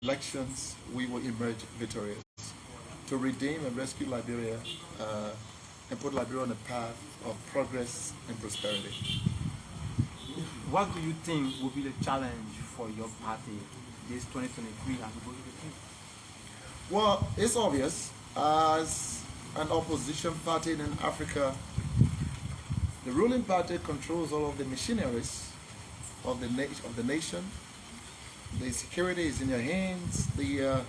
elections, we will emerge victorious to redeem and rescue Liberia and put Liberia on a path of progress and prosperity. What do you think will be the challenge for your party this 2023 as we go to the future? Well, it's obvious. As an opposition party in Africa, the ruling party controls all of the machineries of the nation. The security is in their hands. The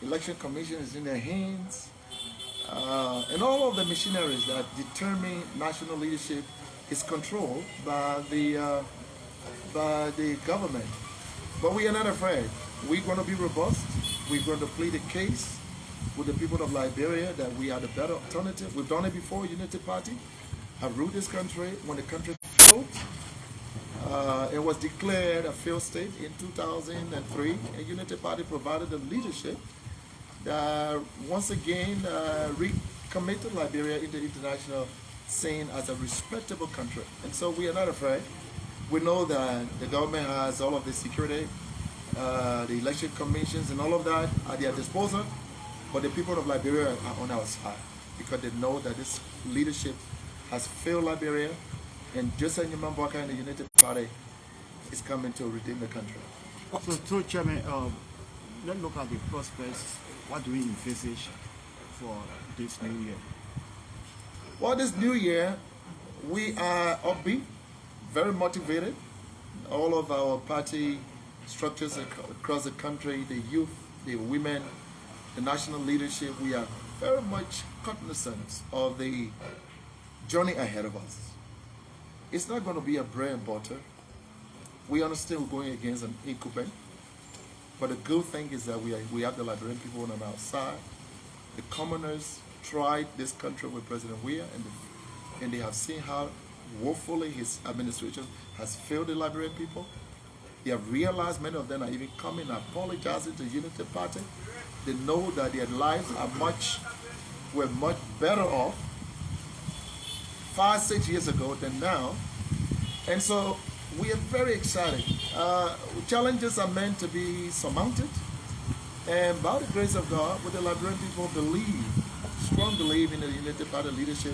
election commission is in their hands. And all of the machineries that determine national leadership is controlled by the government. But we are not afraid. We're going to be robust. We're going to plead a case with the people of Liberia that we are the better alternative. We've done it before. Unity Party have ruled this country when the country failed. It was declared a failed state in 2003, and Unity Party provided the leadership that once again recommitted Liberia into the international scene as a respectable country. And so we are not afraid. We know that the government has all of the security, the election commissions and all of that at their disposal, but the people of Liberia are on our side because they know that this leadership has failed Liberia, and Joseph Nyimambwaka and the United Party is coming to redeem the country. So Chairman, let's look at the prospects. What do we envisage for this new year? Well, this new year, we are upbeat, very motivated. All of our party structures across the country, the youth, the women, the national leadership, we are very much cognizant of the journey ahead of us. It's not going to be a bread and butter. We understand we're going against an incumbent, but the good thing is that we have the Liberian people on our side. The commoners tried this country with President Weah, and they have seen how woefully his administration has failed the Liberian people. They have realized many of them are even coming and apologizing to the Unity Party. They know that their lives were much better off 5-6 years ago than now. And so we are very excited. Challenges are meant to be surmounted. And by the grace of God, with the Liberian people strong believe in the Unity Party leadership,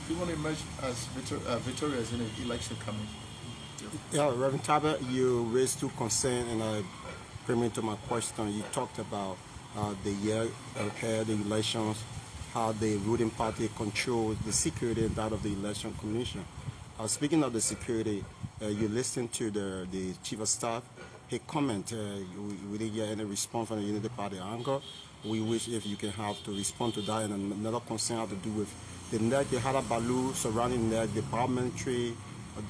we want to emerge as victorious in the election coming. Yeah, Reverend Tarpeh, you raised two concerns, and I came into my question. You talked about the year ahead, the elections, how the ruling party controls the security and that of the election commission. Speaking of the security, you listened to the chief of staff. He commented, we didn't get any response from the Unity Party angle. We wish if you can have to respond to that. And another concern had to do with the NEC, the Hadabalu surrounding NEC, the parliamentary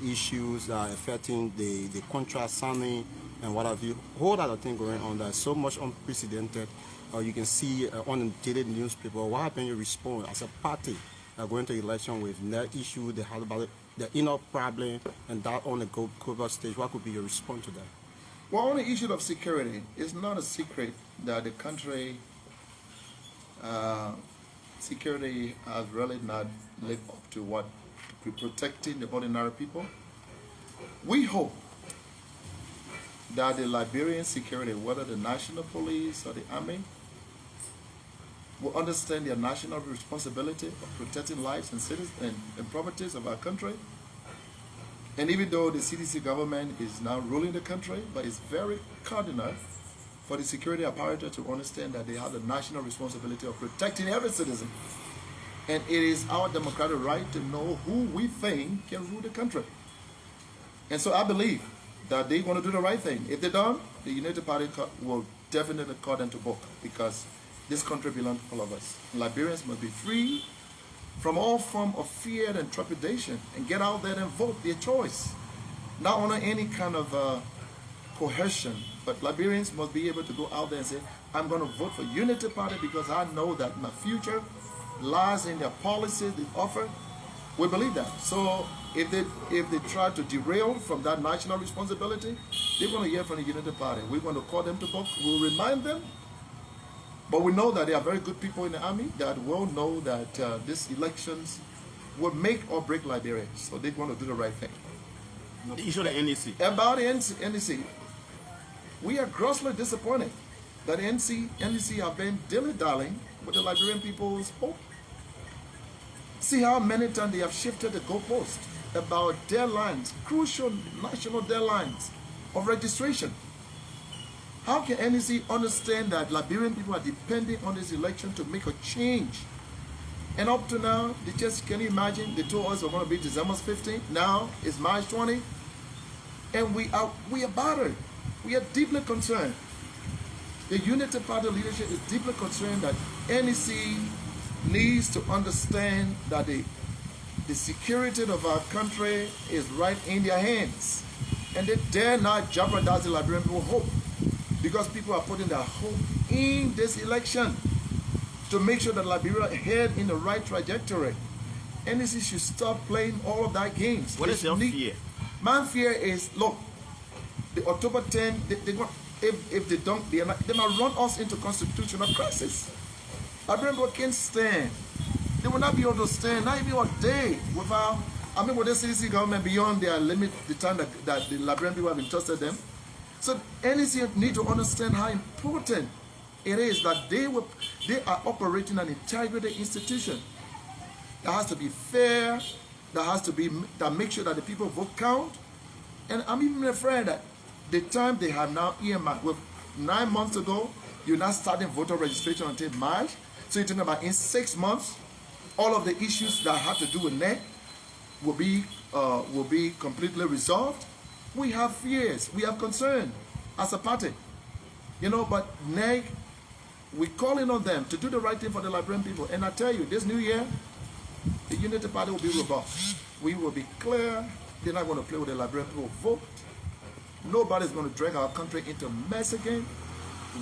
issues affecting the contract signing and what have you. Whole other thing going on that's so much unprecedented. You can see on the daily newspaper. What happened? You respond as a party going to election with NEC issue, the Hadabalu, the inner problem, and that on the global stage. What could be your response to that? Well, on the issue of security, it's not a secret that the country security has really not lived up to what protecting the ordinary people. We hope that the Liberian security, whether the national police or the army, will understand their national responsibility of protecting lives and citizens and properties of our country. And even though the CDC government is now ruling the country, but it's very cardinal for the security apparatus to understand that they have the national responsibility of protecting every citizen. And it is our democratic right to know who we think can rule the country. And so I believe that they're going to do the right thing. If they don't, the United Party will definitely call them to book, because this country belongs to all of us. Liberians must be free from all form of fear and trepidation and get out there and vote their choice. Not under any kind of coercion, but Liberians must be able to go out there and say, I'm going to vote for Unity Party because I know that my future lies in their policies they offer. We believe that. So if they try to derail from that national responsibility, they're going to hear from the Unity Party. We're going to call them to book. We'll remind them. But we know that there are very good people in the army that will know that these elections will make or break Liberia. So they're going to do the right thing. The issue of the NDC. About the NDC, We are grossly disappointed that NDC have been dilly-dallying with the Liberian people's hope. See how many times they have shifted the goalpost about deadlines, crucial national deadlines of registration. How can NDC understand that Liberian people are depending on this election to make a change? And up to now, can you imagine, they told us we're going to be December 15th, now it's March 20th, and we are battered. We are deeply concerned. The Unity Party leadership is deeply concerned that NEC needs to understand that the security of our country is right in their hands. And they dare not jeopardize the Liberian people's hope, because people are putting their hope in this election to make sure that Liberia head in the right trajectory. NEC should stop playing all of that games. What is your fear? My fear is, look, the October 10, if they don't, they might run us into constitutional crisis. Liberian people can't stand. They will not be able to stand, not even a day without, with the CDC government beyond their limit, the time that the Liberian people have entrusted them. So NEC need to understand how important it is that they are operating an integrity institution that has to be fair, that makes sure that the people vote count. And I'm even afraid that the time they have now earmarked, with 9 months ago, you're not starting voter registration until March. So you're talking about in 6 months, all of the issues that have to do with NEC will be completely resolved. We have fears, we have concern as a party, but NEC, we're calling on them to do the right thing for the Liberian people. And I tell you, this new year, the Unity Party will be robust. We will be clear. They're not going to play with the Liberian people. Vote. Nobody's going to drag our country into mess again.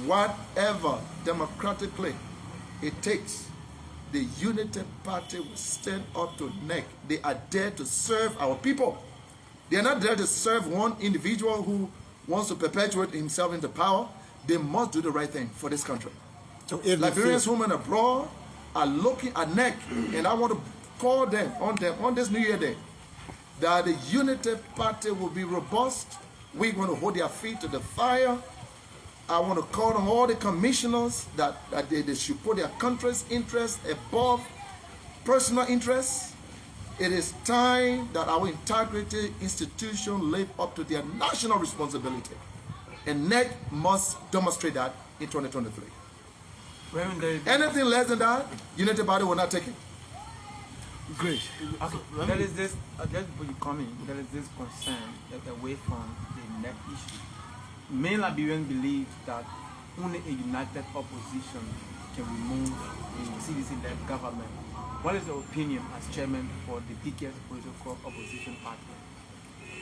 Whatever democratically it takes, the Unity Party will stand up to NEC. They are there to serve our people. They are not there to serve one individual who wants to perpetuate himself into power. They must do the right thing for this country. So if Liberians, women abroad, are looking at NEC, and I want to call them on this New Year Day, that the Unity Party will be robust. We're going to hold their feet to the fire. I want to call on all the commissioners that they should put their country's interests above personal interests. It is time that our integrity institution live up to their national responsibility. And NEC must demonstrate that in 2023. Anything less than that, Unity Party will not take it. Great. Okay. There is this, just before you come in, there is this concern that away from the NEC issue. Many Liberians believe that only a united opposition can remove the CDC-led government. What is your opinion as chairman for the biggest political opposition party?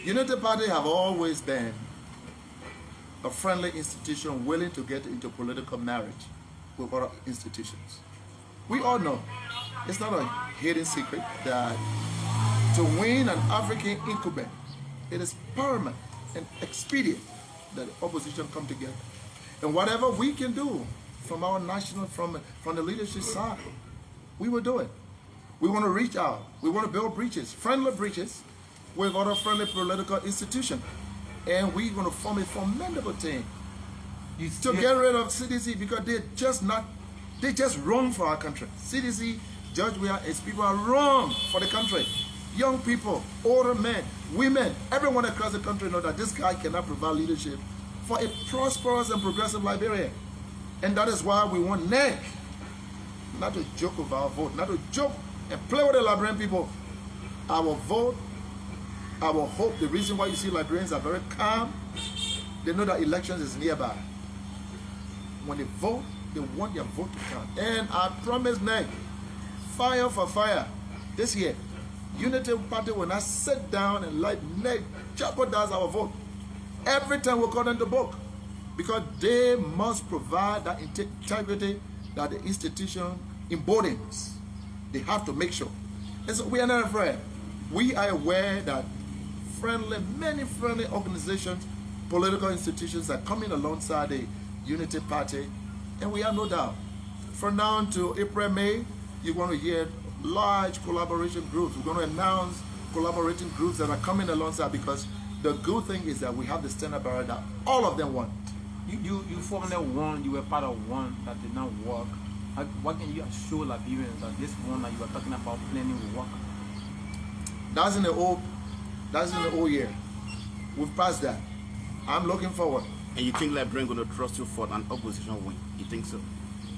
Unity Party have always been a friendly institution willing to get into political marriage with other institutions. We all know, it's not a hidden secret, that to win an African incumbent, it is paramount and expedient that the opposition come together. And whatever we can do from our national, from the leadership side, we will do it. We want to reach out. We want to build bridges, friendly bridges, with other friendly political institutions. And we're going to form a formidable team to get rid of CDC, because they just wrong for our country. CDC, Judge, its people are wrong for the country. Young people, older men, women, everyone across the country know that this guy cannot provide leadership for a prosperous and progressive Liberia. And that is why we want NEC not to joke with our vote, not to joke and play with the Liberian people. Our vote, our hope, the reason why you see Liberians are very calm, they know that elections is nearby. When they vote, they want their vote to count. And I promise NEC, fire for fire, this year, Unity Party will not sit down and let NEC jeopardize our vote. Every time we call them to book, because they must provide that integrity that the institution embodies. They have to make sure. And so we are not afraid. We are aware that many friendly organizations, political institutions are coming alongside the Unity Party, and we have no doubt. From now to April, May, you're going to hear large collaboration groups. We're going to announce collaborating groups that are coming alongside, because the good thing is that we have the standard bearer that all of them want. You formed one, you were part of one that did not work. What can you assure Liberians that this one that you are talking about planning will work? That's in the old year. We've passed that. I'm looking forward. And you think Liberians going to trust you for an opposition win? You think so?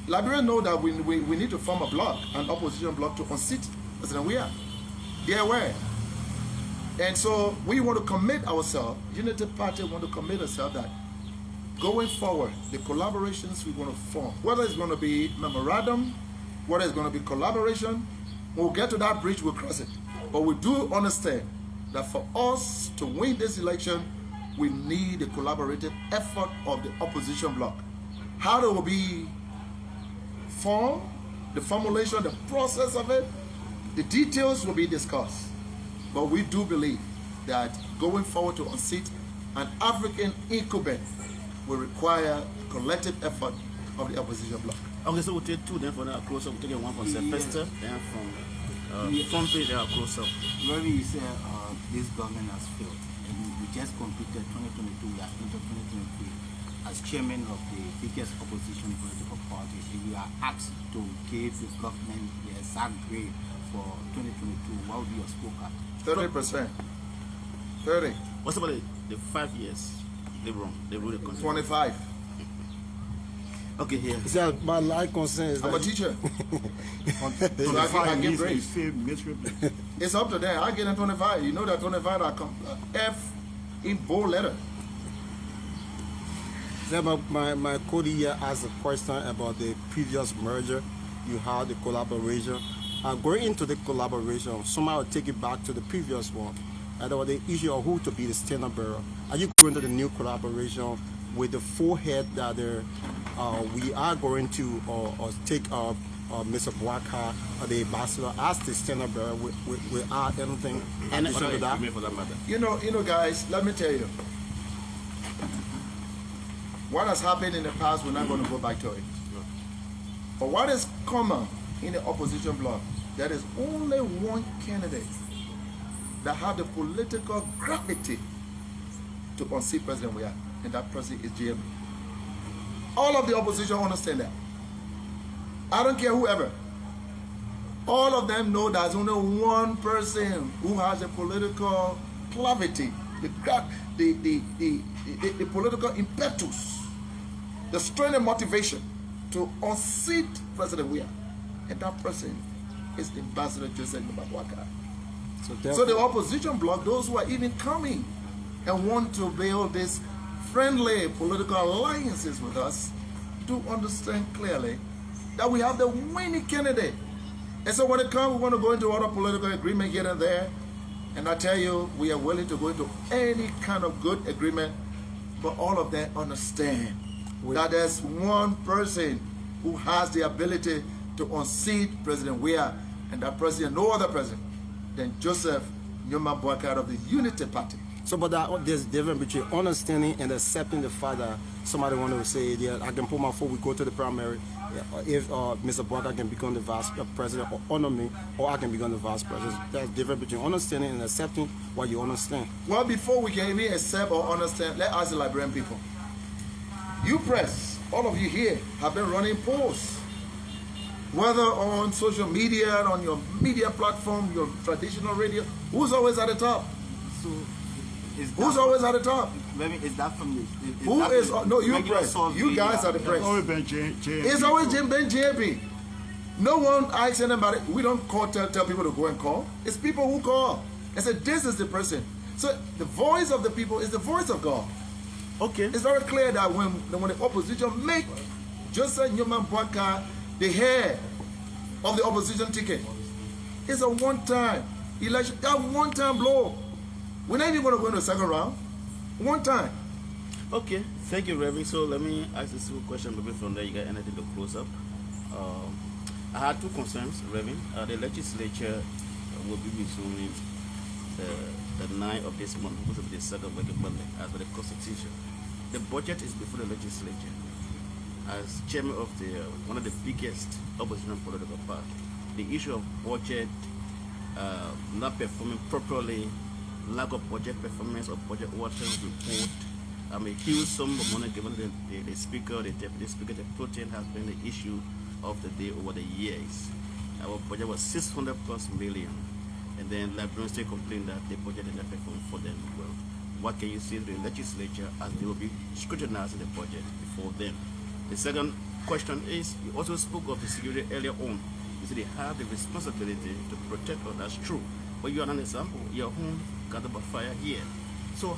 Liberians know that we need to form a bloc, an opposition bloc to unseat President Weah. They're aware. And so we want to commit ourselves, Unity Party want to commit ourselves that going forward, the collaborations we're going to form, whether it's going to be memorandum, whether it's going to be collaboration, when we get to that bridge, we'll cross it. But we do understand that for us to win this election, we need a collaborative effort of the opposition bloc. How it will be formed, the formulation, the process of it, the details will be discussed. But we do believe that going forward to unseat an African incumbent will require collective effort of the opposition bloc. Okay, so we'll take two then for now close up. We'll take one from Sylvester, then from front page, then close up. Where you say this government has failed, and we just completed 2022, we are into 2023. As chairman of the biggest opposition political party, if you are asked to give the government the exact grade for 2022, what would be your scorecard? 30%. 30. What's about the 5 years? They wrong. They rule the country. 25. Okay, here. Is that my life concern? Is I'm a that teacher. So I give grades. It's up to them. I get a 25. You know that 25 I come F in bold letter. My colleague here asked a question about the previous merger. You had the collaboration. Going into the collaboration, somehow take it back to the previous one. There was the issue of who to be the standard bearer. Are you going to the new collaboration with the full head that we are going to take Mr. Bouaka, the ambassador, as the standard bearer without anything additional to that? For that matter. You know, guys, let me tell you. What has happened in the past, we're not going to go back to it. No. But what is common in the opposition bloc, there is only one candidate that have the political gravity to unseat President Weah, and that person is GM. All of the opposition understand that. I don't care whoever. All of them know there's only one person who has a political gravity, the political impetus, the strength and motivation to unseat President Weah. And that person is Ambassador Joseph Bouaka. So the opposition bloc, those who are even coming and want to build these friendly political alliances with us, do understand clearly that we have the winning candidate. And so when it comes, we want to go into other political agreement here and there. And I tell you, we are willing to go into any kind of good agreement, but all of them understand that there's one person who has the ability to unseat President Weah, and that president, no other president than Joseph Nyoma Bouaka of the Unity Party. So, but there's difference between understanding and accepting the fact that somebody want to say, yeah, I can put my foot, we go to the primary, if Mr. Bouaka can become the vice president or honor me, or I can become the vice president. That's different between understanding and accepting what you understand. Well, before we can even accept or understand, let's ask the Liberian people. You press, all of you here have been running polls, whether on social media, on your media platform, your traditional radio. Who's always at the top? So, who's always at the top? Is that from the... Who is... No, you press. You guys are the press. It's always Ben JB. No one asks anybody. We don't tell people to go and call. It's people who call and say, this is the person. So the voice of the people is the voice of God. Okay. It's very clear that when the opposition make Joseph Nyoma Bouaka the head of the opposition ticket, it's a one-time election, that one-time blow. We're not even going to go into the second round. One time. Okay, thank you, Reverend. So let me ask this question. Maybe from there you got anything to close up. I had two concerns, Reverend. The legislature will be resuming the 9th of this month, which will be the second working Monday, as per the Constitution. The budget is before the legislature. As chairman of one of the biggest opposition political party, the issue of budget not performing properly, lack of budget performance or budget watering report A huge sum of money given the speaker, the deputy speaker, the protein has been the issue of the day over the years. Our budget was 600 plus million, and then Liberians still complain that the budget did not perform for them well. What can you say to the legislature as they will be scrutinizing the budget before them? The second question is, you also spoke of the security earlier on. You said they have the responsibility to protect us. That's true. But you are an example. Your home got by fire here. So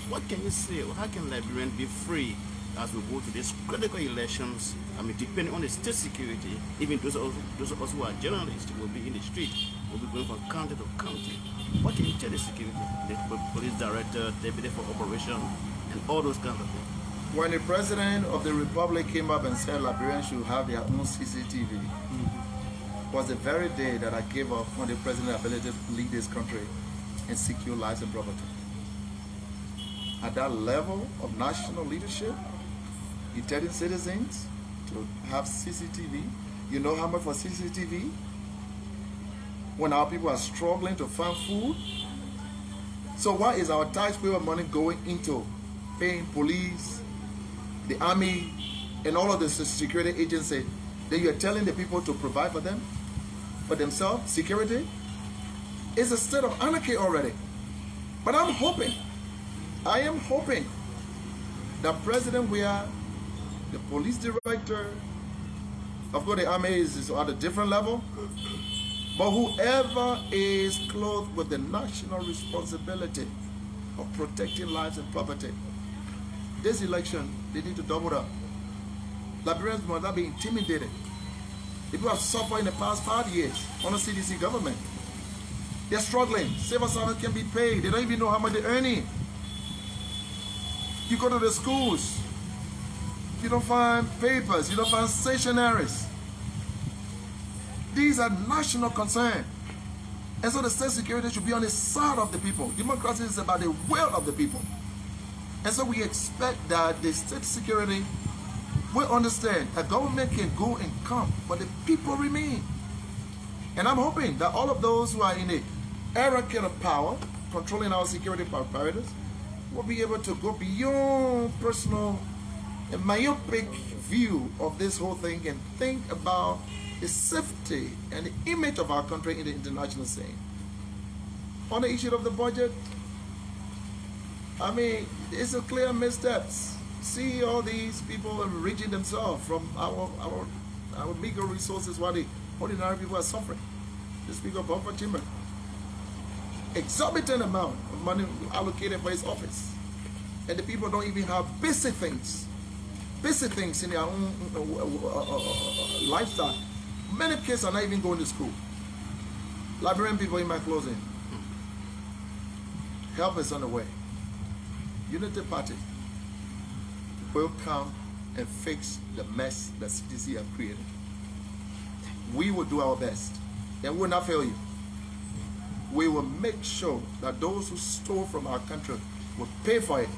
what can you say? How can Liberians be free as we go to these critical elections? Depending on the state security, even those of us who are journalists will be in the street, will be going from county to county. What can you tell the security, the police director, deputy for operation, and all those kinds of things? When the president of the republic came up and said Liberians should have their own CCTV, was the very day that I gave up on the president's ability to lead this country and secure lives and property. At that level of national leadership, you telling citizens to have CCTV. You know how much for CCTV? When our people are struggling to find food. So why is our taxpayer money going into paying police, the army, and all of the security agencies? Then you're telling the people to provide for them, for themselves, security? It's a state of anarchy already. But I am hoping that President Weah, the police director, of course the army is at a different level, but whoever is clothed with the national responsibility of protecting lives and property, this election, they need to double up. Liberians must not be intimidated. People have suffered in the past 5 years under CDC government. They're struggling. Civil servants can be paid. They don't even know how much they're earning. You go to the schools, you don't find papers, you don't find stationaries. These are national concerns. And so the state security should be on the side of the people. Democracy is about the will of the people. And so we expect that the state security will understand that government can go and come, but the people remain. And I'm hoping that all of those who are in the hierarchy of power, controlling our security apparatus, will be able to go beyond personal and myopic view of this whole thing and think about the safety and the image of our country in the international scene. On the issue of the budget, it's a clear missteps. See all these people enriching themselves from our meager resources while the ordinary people are suffering. The Speaker of Upper Chamber, exorbitant amount of money allocated for his office, and the people don't even have basic things in their own lifestyle. Many kids are not even going to school. Liberian people, in my closing, help is on the way. Unity Party will come and fix the mess that CDC have created. We will do our best, and we will not fail you. We will make sure that those who stole from our country will pay for it.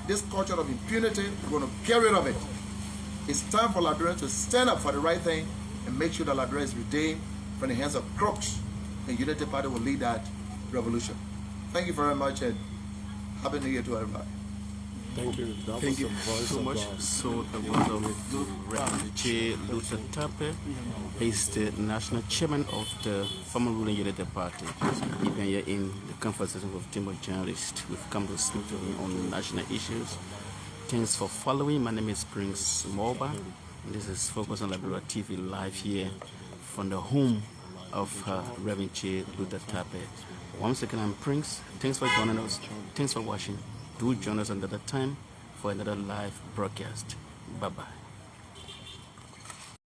This culture of impunity, we're going to get rid of it. It's time for Liberians to stand up for the right thing and make sure that Liberia is redeemed from the hands of crooks, and Unity Party will lead that revolution. Thank you very much, and Happy New Year to everybody. Thank you. Thank you so much. So the voice of Reverend J. Luther Tarpeh. He's the national chairman of the former ruling Unity Party. He's been here in the conversation with Timber journalists. We've come to speak to him on national issues. Thanks for following. My name is Prince Morba. This is Focus on Liberia TV live here from the home of Reverend J. Luther Tarpeh. Once again, I'm Prince. Thanks for joining us. Thanks for watching. Do join us another time for another live broadcast. Bye-bye.